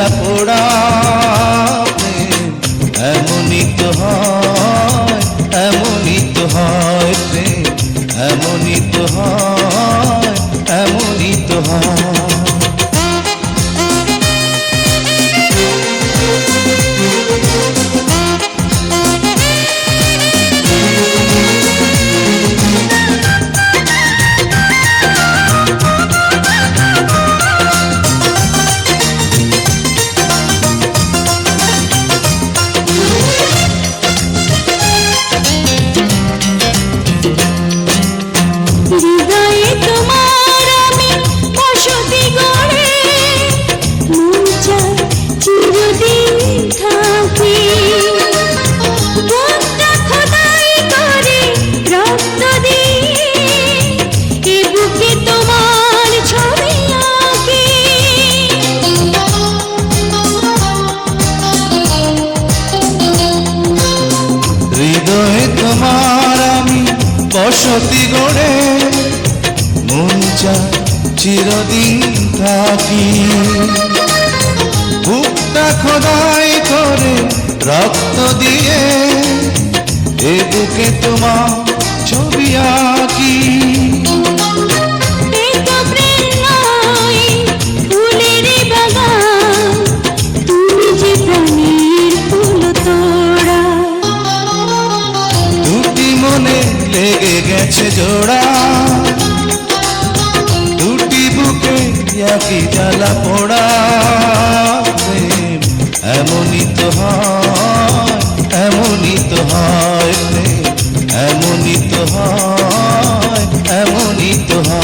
জ্বালা পোড়া প্রেম এমনই তো হয়, এমনই তো হয় প্রেম, এমনই তো হয়, এমনই তো হয়। হৃদয়ে তোমার আমি বসতি গড়ে, মন চায় চিরদিন থাকি। বুকটা খোদাই করে রক্ত দিয়ে, এ বুকে তোমার ছবি আঁকি। হৃদয়ে তোমার আমি বসতি গড়ে, মন চায় চিরদিন থাকি। বুকটা খোদাই করে রক্ত দিয়ে, এ বুকে তোমার ছবি আঁকি। এ তো প্রেম নয়, ফুলের বাগান, তুমি যে প্রাণীর ফুল তোড়া। দুটি মনে লেগে গেছে জোড়া, দুটি বুকে একই জ্বালা পোড়া প্রেম এমনই তো হয়, এমনই তো হয় প্রেম, এমনই তো হয়, এমনই তো হয়।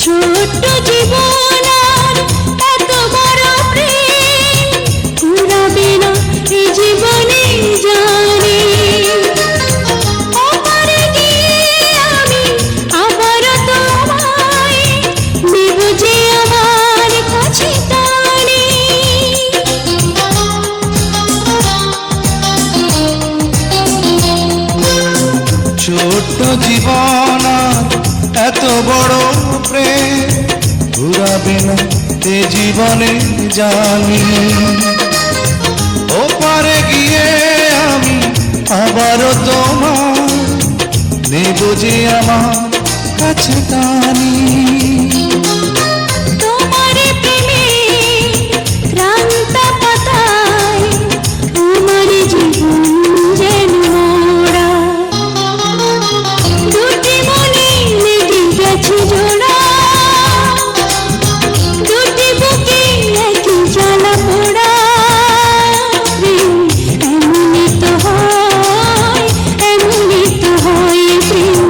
ছোট্ট জীবন আর এত বড় প্রেম ঘুরাবে না এ জীবনে জানি। ওপারে গিয়ে আমি আবার তোমায় নেব যে আমার কাছে টানি। ছোট্ট জীবন আর এত বড় প্রেম ঘুরাবে না এ জীবনে জানি। ওপারে গিয়ে আমি আবারও তোমার নেব যে আমার কাছে টানি। তোমার প্রেমে ক্রান্ত পাতায় আমার জীবন যেন মোড়া। দুটি মনে লেগে গেছে জোড়া, দুটি বুকে একই জ্বালা পোড়া প্রেম এমনই তো হয়, এমনই তো হয় প্রেম,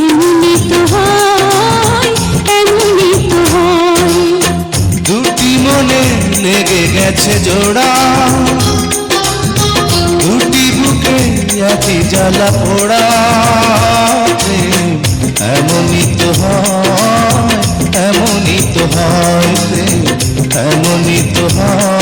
এমনই তো হয়, এমনই তো হয়। দুটি মনে লেগে গেছে জোড়া, দুটি বুকে একই জ্বালা পোড়া প্রেম এমনই তো হয়, এমনই তো হয় প্রেম, এমনই তো হয়।